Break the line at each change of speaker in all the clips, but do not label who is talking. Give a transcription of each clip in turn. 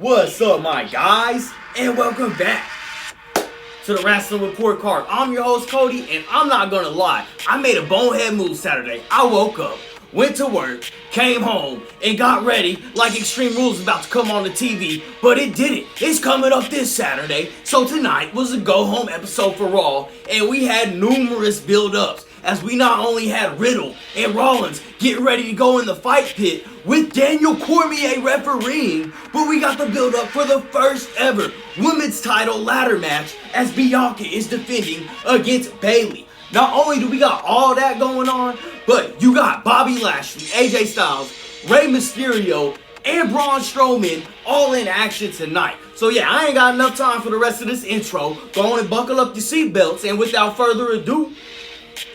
What's up, my guys, and welcome back to the Wrestling Report Card. I'm your host, Cody, and I'm not gonna lie, I made a bonehead move Saturday. I woke up, went to work, came home, and got ready like Extreme Rules was about to come on the TV, but it didn't. It's coming up this Saturday, so tonight was a go-home episode for Raw, and we had numerous build-ups, as we not only had Riddle and Rollins getting ready to go in the fight pit with Daniel Cormier refereeing, but we got the build up for the first ever women's title ladder match as Bianca is defending against Bayley. Not only do we got all that going on, but you got Bobby Lashley, AJ Styles, Rey Mysterio, and Braun Stroman all in action tonight. So yeah, I ain't got enough time for the rest of this intro. Go on and buckle up your seatbelts, and without further ado,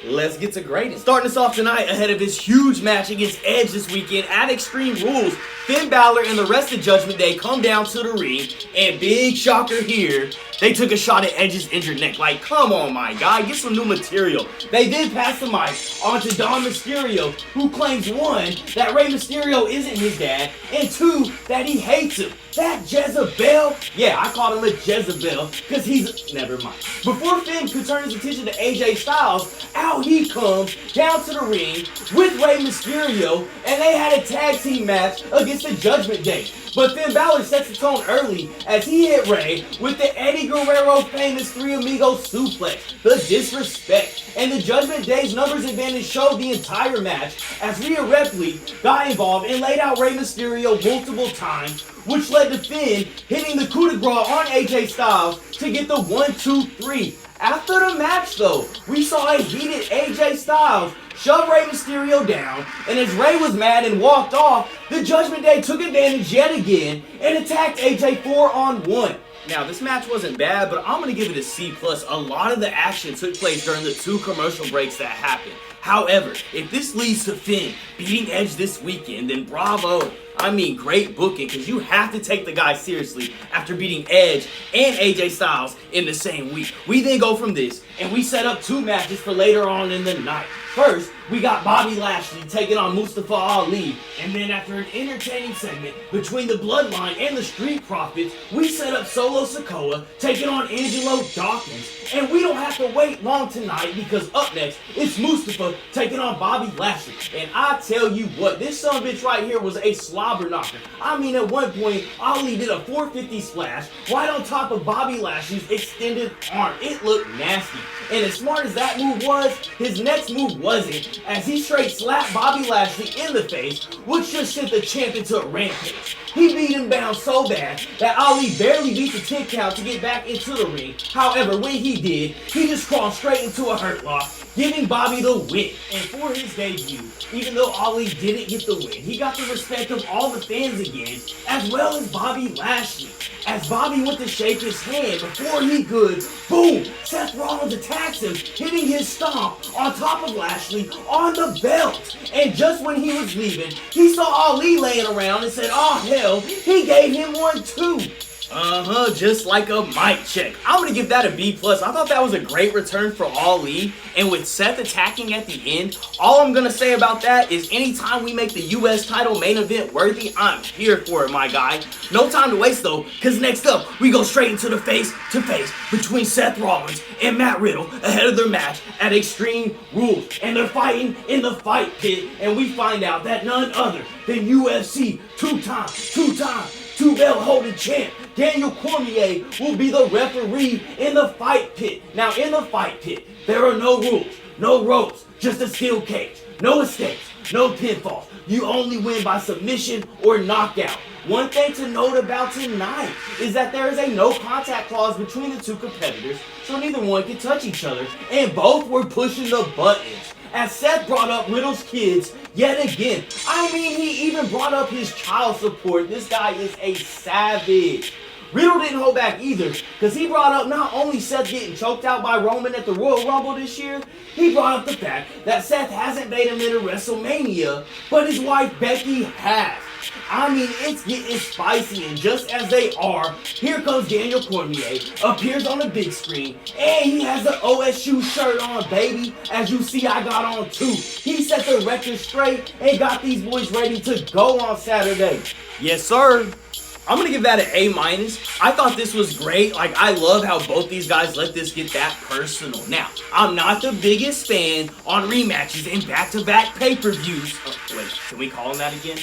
let's get to grading. Starting us off tonight ahead of his huge match against Edge this weekend at Extreme Rules, Finn Balor and the rest of Judgment Day come down to the ring, and big shocker here, they took a shot at Edge's injured neck. Like, come on, my guy, get some new material. They did pass the mic on to Dom Mysterio, who claims, one, that Rey Mysterio isn't his dad, and two, that he hates him. That Jezebel? Yeah, I called him a Jezebel, because he's... never mind. Before Finn could turn his attention to AJ Styles, out he comes down to the ring with Rey Mysterio, and they had a tag team match against the Judgment Day. But Finn Balor sets the tone early as he hit Rey with the Eddie Guerrero famous Three Amigos suplex. The disrespect. And the Judgment Day's numbers advantage showed the entire match as Rhea Ripley got involved and laid out Rey Mysterio multiple times, which led to Finn hitting the coup de grace on AJ Styles to get the 1-2-3. After the match though, we saw a heated AJ Styles shove Rey Mysterio down, and as Rey was mad and walked off, the Judgment Day took advantage yet again and attacked AJ 4-on-1. Now, this match wasn't bad, but I'm going to give it a C+. A lot of the action took place during the 2 commercial breaks that happened. However, if this leads to Finn beating Edge this weekend, then bravo. I mean, great booking, because you have to take the guy seriously after beating Edge and AJ Styles in the same week. We then go from this, and we set up 2 matches for later on in the night. First, we got Bobby Lashley taking on Mustafa Ali, and then after an entertaining segment between the Bloodline and the Street Profits, we set up Solo Sikoa taking on Angelo Dawkins. And we don't have to wait long tonight, because up next, it's Mustafa taking on Bobby Lashley. And I tell you what, this sumbitch right here was a slobber knocker. I mean, at one point, Ali did a 450 splash right on top of Bobby Lashley's extended arm. It looked nasty. And as smart as that move was, his next move wasn't, as he straight slapped Bobby Lashley in the face, which just sent the champ into a rampage. He beat him down so bad that Ali barely beat the 10 count to get back into the ring. However, when he did, he just crawled straight into a hurt lock, giving Bobby the win. And for his debut, even though Ali didn't get the win, he got the respect of all the fans again, as well as Bobby Lashley. As Bobby went to shake his hand before he could, boom, Seth Rollins attacks him, hitting his stomp on top of Lashley on the belt. And just when he was leaving, he saw Ali laying around and said, oh hell, he gave him one too. Just like a mic check. I'm gonna give that a B+. I thought that was a great return for Ali, and with Seth attacking at the end, all I'm gonna say about that is anytime we make the US title main event worthy, I'm here for it, my guy. No time to waste though, cause next up, we go straight into the face-to-face between Seth Rollins and Matt Riddle ahead of their match at Extreme Rules. And they're fighting in the fight pit, and we find out that none other than UFC two-belt holding champ Daniel Cormier will be the referee in the fight pit. Now, in the fight pit, there are no rules, no ropes, just a steel cage, no escapes, no pinfalls. You only win by submission or knockout. One thing to note about tonight is that there is a no contact clause between the 2 competitors, so neither one can touch each other, and both were pushing the buttons. As Seth brought up Riddle's kids yet again. I mean, he even brought up his child support. This guy is a savage. Riddle didn't hold back either, because he brought up not only Seth getting choked out by Roman at the Royal Rumble this year, he brought up the fact that Seth hasn't made him into WrestleMania, but his wife Becky has. I mean, it's getting spicy, and just as they are, here comes Daniel Cormier, appears on the big screen, and he has the OSU shirt on, baby. As you see, I got on too. He set the record straight and got these boys ready to go on Saturday. Yes, sir. I'm going to give that an A-. I thought this was great. Like, I love how both these guys let this get that personal. Now, I'm not the biggest fan on rematches and back-to-back pay-per-views. Oh, wait, can we call them that again?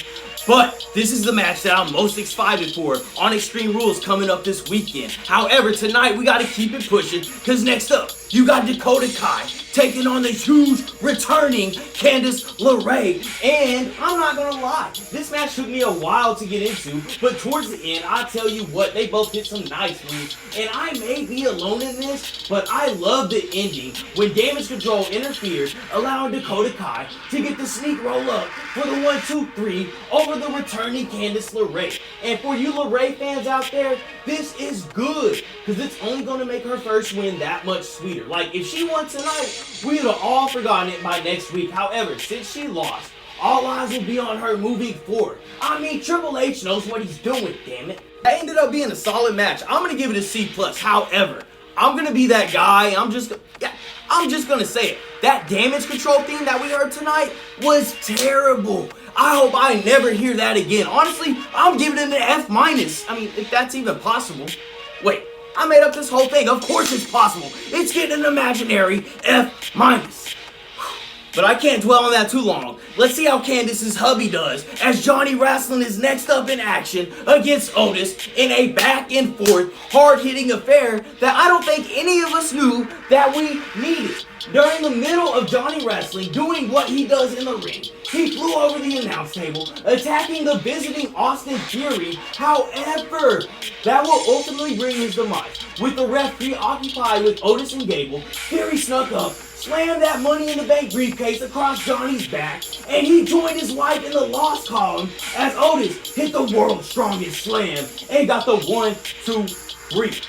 But this is the match that I'm most excited for on Extreme Rules coming up this weekend. However, tonight we got to keep it pushing because next up, you got Dakota Kai taking on the huge returning Candice LeRae. And I'm not going to lie, this match took me a while to get into, but towards the end, I tell you what, they both hit some nice moves. And I may be alone in this, but I love the ending when Damage Control interfered, allowing Dakota Kai to get the sneak roll up for the 1-2-3 over the returning Candice LeRae. And for you LeRae fans out there, this is good because it's only going to make her first win that much sweeter. Like, if she won tonight, we would have all forgotten it by next week. However, since she lost, all eyes will be on her moving forward. I mean, Triple H knows what he's doing, damn it. That ended up being a solid match. I'm going to give it a C+. However, I'm going to be that guy. I'm just going to say it. That Damage Control theme that we heard tonight was terrible. I hope I never hear that again. Honestly, I'm giving it an F-. I mean, if that's even possible. Wait, I made up this whole thing. Of course it's possible. It's getting an imaginary F-. But I can't dwell on that too long. Let's see how Candice's hubby does as Johnny Wrestling is next up in action against Otis in a back and forth, hard-hitting affair that I don't think any of us knew that we needed. During the middle of Johnny Wrestling doing what he does in the ring, he flew over the announce table, attacking the visiting Austin Theory. However, that will ultimately bring his demise. With the ref preoccupied with Otis and Gable, Theory snuck up, slammed that Money in the Bank briefcase across Johnny's back, and he joined his wife in the loss column as Otis hit the world's strongest slam and got the 1-2-3.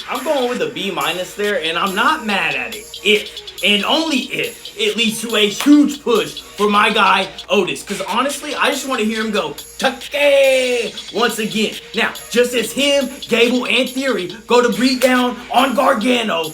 I'm going with a B- there, and I'm not mad at it if, and only if, it leads to a huge push for my guy Otis. Because honestly, I just want to hear him go, Tucky, once again. Now, just as him, Gable, and Theory go to beat down on Gargano,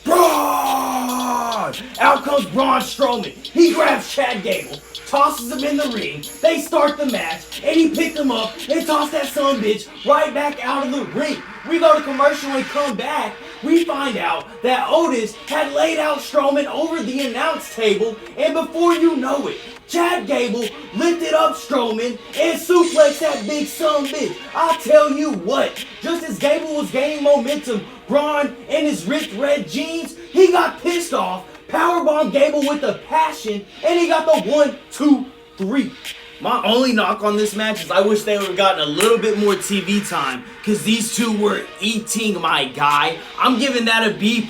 Braun! Out comes Braun Stroman. He grabs Chad Gable, tosses him in the ring. They start the match, and he picked him up and tossed that sumbitch right back out of the ring. We go to commercial and come back. We find out that Otis had laid out Strowman over the announce table, and before you know it, Chad Gable lifted up Strowman and suplexed that big sumbitch. I'll tell you what, just as Gable was gaining momentum, Braun in his ripped red jeans, he got pissed off, powerbombed Gable with a passion, and he got the 1-2-3. My only knock on this match is I wish they would have gotten a little bit more TV time because these two were eating, my guy. I'm giving that a B+.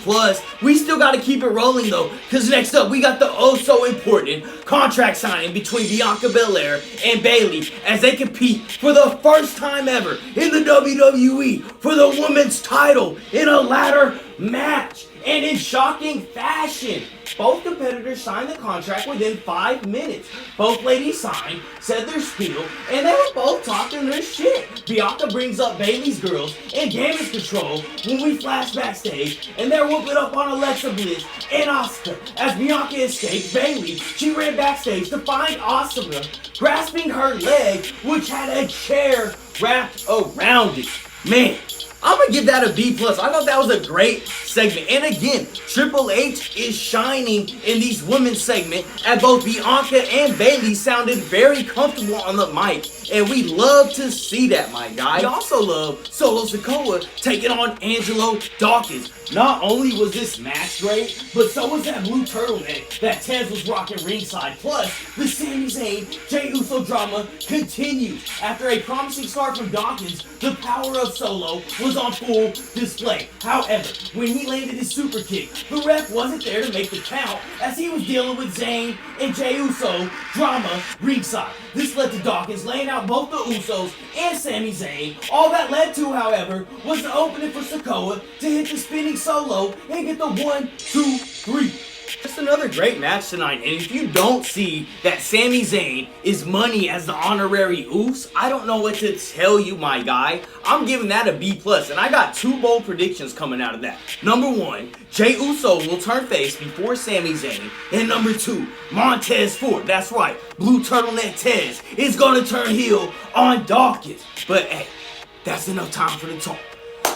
We still got to keep it rolling, though, because next up we got the oh-so-important contract signing between Bianca Belair and Bayley as they compete for the first time ever in the WWE for the women's title in a ladder match. And in shocking fashion, both competitors signed the contract within 5 minutes. Both ladies signed, said their spiel, and they were both talking their shit. Bianca brings up Bayley's girls and Damage Control when we flash backstage, and they're whooping up on Alexa Bliss and Asuka. As Bianca escaped Bayley, she ran backstage to find Asuka grasping her leg, which had a chair wrapped around it. Man, I'm going to give that a B+. I thought that was a great segment. And again, Triple H is shining in these women's segment as both Bianca and Bayley sounded very comfortable on the mic. And we love to see that, my guy. We also love Solo Sikoa taking on Angelo Dawkins. Not only was this match great, but so was that blue turtleneck that Tez was rocking ringside. Plus, the Sami Zayn Jey Uso drama continues. After a promising start from Dawkins, the power of Solo was on full display. However, when he landed his super kick, the ref wasn't there to make the count as he was dealing with Zayn and Jey Uso drama ringside. This led to Dawkins laying out both the Usos and Sami Zayn. All that led to, however, was the opening for Sikoa to hit the spinning solo and get the 1-2-3. just another great match tonight. And if you don't see that Sami Zayn is money as the honorary Uso, I don't know what to tell you, my guy. I'm giving that a B+. And I got 2 bold predictions coming out of that. Number 1, Jey Uso will turn face before Sami Zayn. And number 2, Montez Ford, that's right, Blue Turtleneck Tez, is going to turn heel on Dawkins. But hey, that's enough time for the talk.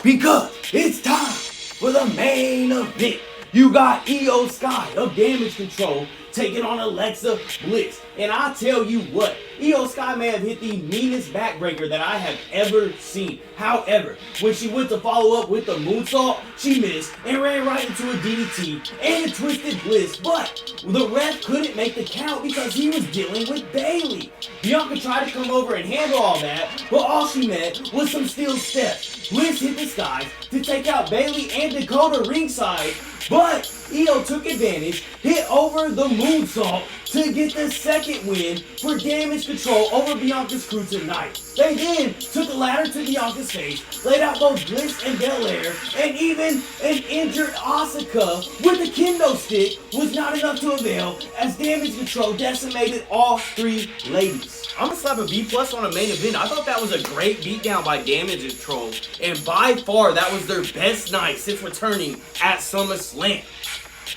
Because it's time for the main event. You got Io Sky of Damage Control taking on Alexa Bliss. And I tell you what, Io Sky may have hit the meanest backbreaker that I have ever seen. However, when she went to follow up with the moonsault, she missed and ran right into a DDT and twisted Bliss. But the ref couldn't make the count because he was dealing with Bayley. Bianca tried to come over and handle all that, but all she met was some steel steps. Bliss hit the skies to take out Bayley and Dakota ringside, but Io took advantage, hit over the moonsault to get the second win for Damage Control over Bianca's crew tonight. They then took a ladder to Bianca's face, laid out both Bliss and Belair, and even an injured Asuka with a kendo stick was not enough to avail as Damage Control decimated all 3 ladies. I'm gonna slap a B+ on a main event. I thought that was a great beatdown by Damage Control, and by far that was their best night since returning at SummerSlam.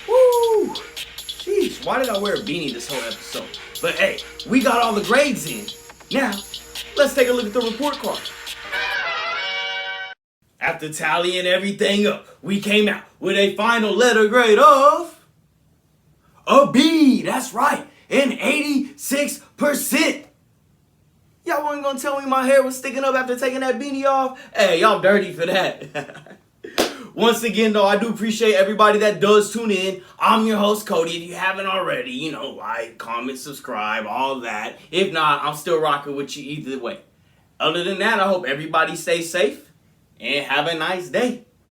Woo! Jeez, why did I wear a beanie this whole episode? But hey, we got all the grades in. Now, let's take a look at the report card. After tallying everything up, we came out with a final letter grade of a B. That's right, an 86%. Y'all wasn't gonna tell me my hair was sticking up after taking that beanie off? Hey, y'all dirty for that. Once again, though, I do appreciate everybody that does tune in. I'm your host, Cody. If you haven't already, like, comment, subscribe, all that. If not, I'm still rocking with you either way. Other than that, I hope everybody stays safe and have a nice day.